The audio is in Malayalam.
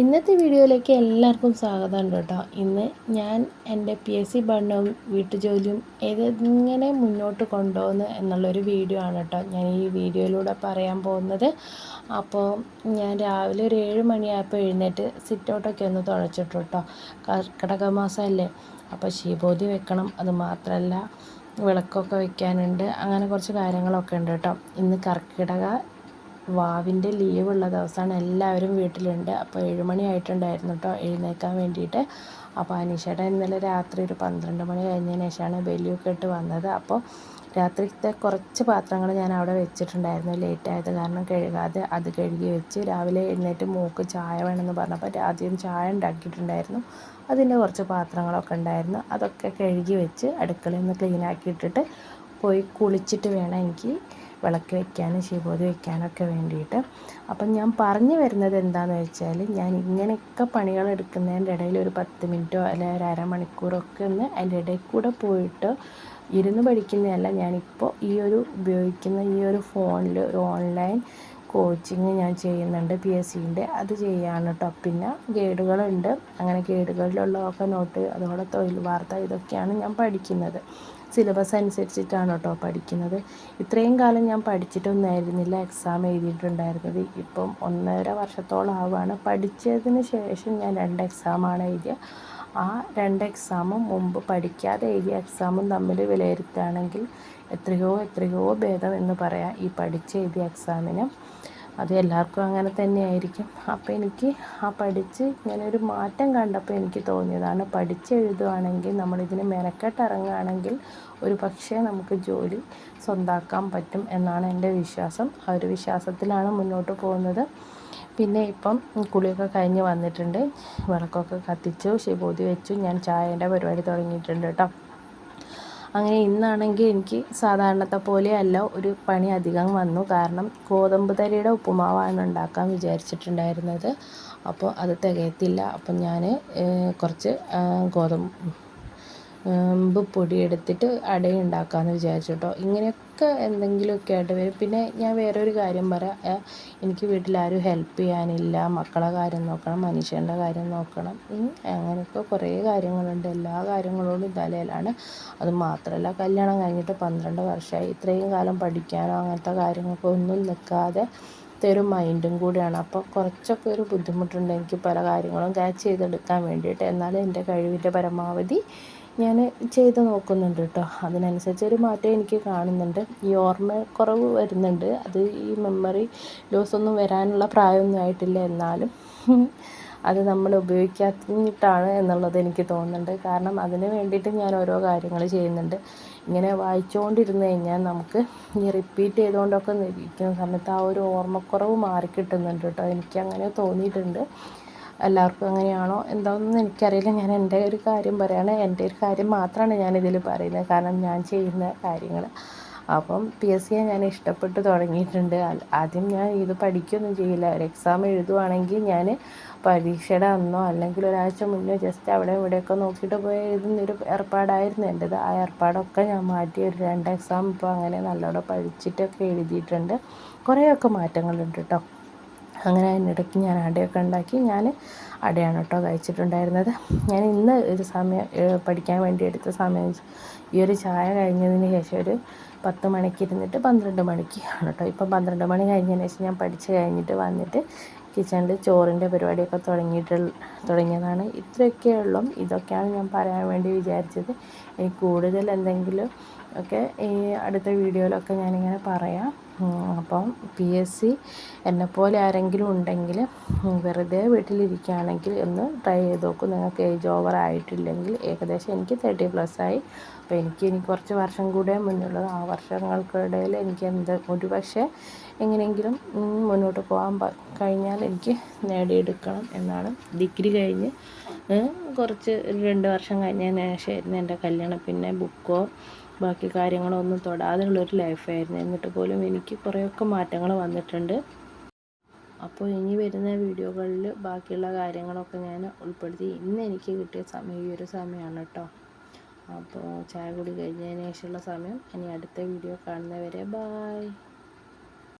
ഇന്നത്തെ വീഡിയോയിലേക്ക് എല്ലാവർക്കും സ്വാഗതം ഉണ്ട് കേട്ടോ. ഇന്ന് ഞാൻ എൻ്റെ PSC പഠനവും വീട്ടുജോലിയും എങ്ങനെ മുന്നോട്ട് കൊണ്ടുപോകുന്നു എന്നുള്ളൊരു വീഡിയോ ആണ് കേട്ടോ ഞാൻ ഈ വീഡിയോയിലൂടെ പറയാൻ പോകുന്നത്. അപ്പോൾ ഞാൻ രാവിലെ ഒരു 7 മണിയായപ്പോൾ എഴുന്നേറ്റ് സിറ്റൗട്ടൊക്കെ ഒന്ന് തുഴച്ചിട്ടു കേട്ടോ. കർക്കിടക മാസമല്ലേ, അപ്പോൾ ശീബോധി വെക്കണം. അത് മാത്രമല്ല വിളക്കൊക്കെ വെക്കാനുണ്ട്. അങ്ങനെ കുറച്ച് കാര്യങ്ങളൊക്കെ ഉണ്ട് കേട്ടോ. ഇന്ന് കർക്കിടക വാവിൻ്റെ ലീവുള്ള ദിവസമാണ്. എല്ലാവരും വീട്ടിലുണ്ട്. അപ്പോൾ 7 മണി ആയിട്ടുണ്ടായിരുന്നു കേട്ടോ എഴുന്നേൽക്കാൻ വേണ്ടിയിട്ട്. അപ്പോൾ അനീഷേട്ടൻ ഇന്നലെ രാത്രി ഒരു 12 മണി കഴിഞ്ഞതിന് ശേഷമാണ് ബലിയൊക്കെ ഇട്ട് വന്നത്. അപ്പോൾ രാത്രിത്തെ കുറച്ച് പാത്രങ്ങൾ ഞാൻ അവിടെ വെച്ചിട്ടുണ്ടായിരുന്നു, ലേറ്റായത് കാരണം കഴുകാതെ. അത് കഴുകി വെച്ച് രാവിലെ എഴുന്നേറ്റ് മോൾക്ക് ചായ വേണമെന്ന് പറഞ്ഞപ്പോൾ ആദ്യം ചായ ഉണ്ടാക്കിയിട്ടുണ്ടായിരുന്നു. അതിൻ്റെ കുറച്ച് പാത്രങ്ങളൊക്കെ ഉണ്ടായിരുന്നു. അതൊക്കെ കഴുകി വെച്ച് അടുക്കളയിൽ നിന്ന് ക്ലീനാക്കി ഇട്ടിട്ട് പോയി കുളിച്ചിട്ട് വേണം എനിക്ക് വിളക്ക് വയ്ക്കാനും ശീബോധി വയ്ക്കാനൊക്കെ വേണ്ടിയിട്ട്. അപ്പം ഞാൻ പറഞ്ഞു വരുന്നത് എന്താണെന്ന് വെച്ചാൽ, ഞാൻ ഇങ്ങനെയൊക്കെ പണികൾ എടുക്കുന്നതിൻ്റെ ഇടയിൽ ഒരു 10 മിനിറ്റോ അല്ലെങ്കിൽ ഒരു അരമണിക്കൂറൊക്കെ ഒന്ന് അതിൻ്റെ ഇടയിൽ കൂടെ പോയിട്ട് ഇരുന്ന് പഠിക്കുന്നതല്ല. ഞാനിപ്പോൾ ഉപയോഗിക്കുന്ന ഈ ഒരു ഫോണിൽ ഒരു ഓൺലൈൻ കോച്ചിങ് ഞാൻ ചെയ്യുന്നുണ്ട്, PSCൻ്റെ. അത് ചെയ്യാണ് കേട്ടോ. പിന്നെ ഗൈഡുകളുണ്ട്. അങ്ങനെ ഗൈഡുകളിലുള്ളതൊക്കെ നോട്ട്, അതുപോലെ തൊഴിൽ വാർത്ത, ഇതൊക്കെയാണ് ഞാൻ പഠിക്കുന്നത്. സിലബസ് അനുസരിച്ചിട്ടാണ് കേട്ടോ പഠിക്കുന്നത്. ഇത്രയും കാലം ഞാൻ പഠിച്ചിട്ടൊന്നായിരുന്നില്ല എക്സാം എഴുതിയിട്ടുണ്ടായിരുന്നത്. ഇപ്പം 1.5 വർഷത്തോളം ആവുകയാണ്. പഠിച്ചതിന് ശേഷം ഞാൻ 2 എക്സാമാണ് എഴുതിയത്. ആ 2 എക്സാമും മുമ്പ് പഠിക്കാതെ എഴുതിയ എക്സാമും തമ്മിൽ വിലയിരുത്തുകയാണെങ്കിൽ എത്രയോ ഭേദം എന്ന് പറയാം ഈ പഠിച്ചെഴുതിയ എക്സാമിന്. അത് എല്ലാവർക്കും അങ്ങനെ തന്നെയായിരിക്കും. അപ്പോൾ എനിക്ക് പഠിച്ച് ഇങ്ങനൊരു മാറ്റം കണ്ടപ്പോൾ എനിക്ക് തോന്നിയതാണ്, പഠിച്ചെഴുതുകയാണെങ്കിൽ നമ്മളിതിന് മെനക്കെട്ടിറങ്ങുകയാണെങ്കിൽ ഒരു പക്ഷേ നമുക്ക് ജോലി സ്വന്തമാക്കാൻ പറ്റും എന്നാണ് എൻ്റെ വിശ്വാസം. ആ ഒരു വിശ്വാസത്തിലാണ് മുന്നോട്ട് പോകുന്നത്. പിന്നെ ഇപ്പം കുളിയൊക്കെ കഴിഞ്ഞ് വന്നിട്ടുണ്ട്. വിളക്കൊക്കെ കത്തിച്ചു, ശീബോധി വെച്ചു. ഞാൻ ചായേൻ്റെ പരിപാടി തുടങ്ങിയിട്ടുണ്ട് കേട്ടോ. അങ്ങനെ ഇന്നാണെങ്കിൽ എനിക്ക് സാധാരണത്തെ പോലെയല്ല, ഒരു പണി അധികം വന്നു. കാരണം ഗോതമ്പ് തരിയുടെ ഉപ്പുമാവാണ് ഉണ്ടാക്കാൻ വിചാരിച്ചിട്ടുണ്ടായിരുന്നത്. അപ്പോൾ അത് തികയത്തില്ല. അപ്പം ഞാൻ കുറച്ച് ഗോതമ്പ് പൊടി എടുത്തിട്ട് അടയുണ്ടാക്കാമെന്ന് വിചാരിച്ചു കേട്ടോ. ഇങ്ങനെയൊക്കെ എന്തെങ്കിലുമൊക്കെ ആയിട്ട് വരും. പിന്നെ ഞാൻ വേറൊരു കാര്യം പറയാം, എനിക്ക് വീട്ടിലാരും ഹെൽപ്പ് ചെയ്യാനില്ല. മക്കളെ കാര്യം നോക്കണം, മനുഷ്യൻ്റെ കാര്യം നോക്കണം, അങ്ങനെയൊക്കെ കുറേ കാര്യങ്ങളുണ്ട്. എല്ലാ കാര്യങ്ങളോടും തലയിലാണ്. അത് മാത്രമല്ല, കല്യാണം കഴിഞ്ഞിട്ട് 12 വർഷമായി. ഇത്രയും കാലം പഠിക്കാനോ അങ്ങനത്തെ കാര്യങ്ങൾക്ക് ഒന്നും നിൽക്കാതെ ഒരു മൈൻഡും കൂടിയാണ്. അപ്പോൾ കുറച്ചൊക്കെ ഒരു ബുദ്ധിമുട്ടുണ്ട് എനിക്ക് പല കാര്യങ്ങളും ക്യാച്ച് ചെയ്തെടുക്കാൻ വേണ്ടിയിട്ട്. എന്നാലും എൻ്റെ കഴിവിൻ്റെ പരമാവധി ഞാൻ ചെയ്ത് നോക്കുന്നുണ്ട് കേട്ടോ. അതിനനുസരിച്ച് ഒരു മാറ്റം എനിക്ക് കാണുന്നുണ്ട്. ഈ ഓർമ്മക്കുറവ് വരുന്നുണ്ട്. അത് ഈ മെമ്മറി ലോസ് ഒന്നും വരാനുള്ള പ്രായമൊന്നും ആയിട്ടില്ല. എന്നാലും അത് നമ്മൾ ഉപയോഗിക്കാത്തിട്ടാണ് എന്നുള്ളത് എനിക്ക് തോന്നുന്നുണ്ട്. കാരണം അതിന് വേണ്ടിയിട്ട് ഞാൻ ഓരോ കാര്യങ്ങൾ ചെയ്യുന്നുണ്ട്. ഇങ്ങനെ വായിച്ചുകൊണ്ടിരുന്ന് കഴിഞ്ഞാൽ നമുക്ക് ഈ റിപ്പീറ്റ് ചെയ്തുകൊണ്ടൊക്കെ ഇരിക്കുന്ന സമയത്ത് ആ ഒരു ഓർമ്മക്കുറവ് മാറിക്കിട്ടുന്നുണ്ട് കേട്ടോ. എനിക്കങ്ങനെ തോന്നിയിട്ടുണ്ട്. എല്ലാവർക്കും അങ്ങനെയാണോ എന്താണെന്ന് എനിക്കറിയില്ല. ഞാൻ എൻ്റെ ഒരു കാര്യം പറയുകയാണ്. എൻ്റെ ഒരു കാര്യം മാത്രമാണ് ഞാനിതിൽ പറയുന്നത്, കാരണം ഞാൻ ചെയ്യുന്ന കാര്യങ്ങൾ. അപ്പം PSCയെ ഞാൻ ഇഷ്ടപ്പെട്ട് തുടങ്ങിയിട്ടുണ്ട്. ആദ്യം ഞാൻ ഇത് പഠിക്കുകയൊന്നും ചെയ്യില്ല. ഒരു എക്സാം എഴുതുവാണെങ്കിൽ ഞാൻ പരീക്ഷയുടെ അന്നോ അല്ലെങ്കിൽ ഒരാഴ്ച മുന്നേ ജസ്റ്റ് അവിടെ ഇവിടെയൊക്കെ നോക്കിയിട്ട് പോയി എഴുതുന്നൊരു ഏർപ്പാടായിരുന്നു എൻ്റേത്. ആ ഏർപ്പാടൊക്കെ ഞാൻ മാറ്റി ഒരു 2 എക്സാം ഇപ്പോൾ അങ്ങനെ നല്ലോണം പഠിച്ചിട്ടൊക്കെ എഴുതിയിട്ടുണ്ട്. കുറേയൊക്കെ മാറ്റങ്ങളുണ്ട് കേട്ടോ. അങ്ങനെ അതിനിടയ്ക്ക് ഞാൻ അടയൊക്കെ ഉണ്ടാക്കി. ഞാൻ അടയാണ് കേട്ടോ കഴിച്ചിട്ടുണ്ടായിരുന്നത്. ഞാൻ ഇന്ന് ഒരു സമയം പഠിക്കാൻ വേണ്ടി എടുത്ത സമയം ഈ ഒരു ചായ കഴിഞ്ഞതിന് ശേഷം ഒരു 10 മണിക്ക് ഇരുന്നിട്ട് 12 മണിക്ക് ആണ് കേട്ടോ. ഇപ്പം 12 മണി കഴിഞ്ഞതിന് ശേഷം ഞാൻ പഠിച്ച് കഴിഞ്ഞിട്ട് വന്നിട്ട് കിച്ചണിൽ ചോറിൻ്റെ പരിപാടിയൊക്കെ തുടങ്ങിയതാണ്. ഇത്രയൊക്കെ ഉള്ളൂ. ഇതൊക്കെയാണ് ഞാൻ പറയാൻ വേണ്ടി വിചാരിച്ചത്. എനിക്ക് കൂടുതൽ എന്തെങ്കിലും ഒക്കെ ഈ അടുത്ത വീഡിയോയിലൊക്കെ ഞാനിങ്ങനെ പറയാം. അപ്പം PSC എന്നെപ്പോലെ ആരെങ്കിലും ഉണ്ടെങ്കിൽ വെറുതെ വീട്ടിലിരിക്കുകയാണെങ്കിൽ ഒന്ന് ട്രൈ ചെയ്ത് നോക്കും. നിങ്ങൾക്ക് ഏജ് ഓവർ ആയിട്ടില്ലെങ്കിൽ, ഏകദേശം എനിക്ക് 30+ ആയി. അപ്പോൾ ഇനി കുറച്ച് വർഷം കൂടെ മുന്നുള്ളത്. ആ വർഷങ്ങൾക്കിടയിൽ എനിക്ക് ഒരു പക്ഷേ എങ്ങനെയെങ്കിലും മുന്നോട്ട് പോകാൻ കഴിഞ്ഞാൽ എനിക്ക് നേടിയെടുക്കണം എന്നാണ്. ഡിഗ്രി കഴിഞ്ഞ് കുറച്ച് 2 വർഷം കഴിഞ്ഞതിന് ശേഷമായിരുന്നു എൻ്റെ കല്യാണം. പിന്നെ ബുക്കോ ബാക്കി കാര്യങ്ങളോ ഒന്നും തൊടാതെയുള്ളൊരു ലൈഫായിരുന്നു. എന്നിട്ട് പോലും എനിക്ക് കുറേയൊക്കെ മാറ്റങ്ങൾ വന്നിട്ടുണ്ട്. അപ്പോൾ ഇനി വരുന്ന വീഡിയോകളിൽ ബാക്കിയുള്ള കാര്യങ്ങളൊക്കെ ഞാൻ ഉൾപ്പെടുത്തി. ഇന്ന് എനിക്ക് കിട്ടിയ സമയം ഈ ഒരു സമയമാണ് കേട്ടോ. അപ്പോൾ ചായ കുടി കഴിഞ്ഞതിന് ശേഷമുള്ള സമയം. ഇനി അടുത്ത വീഡിയോ കാണുന്നവരെ ബായ്.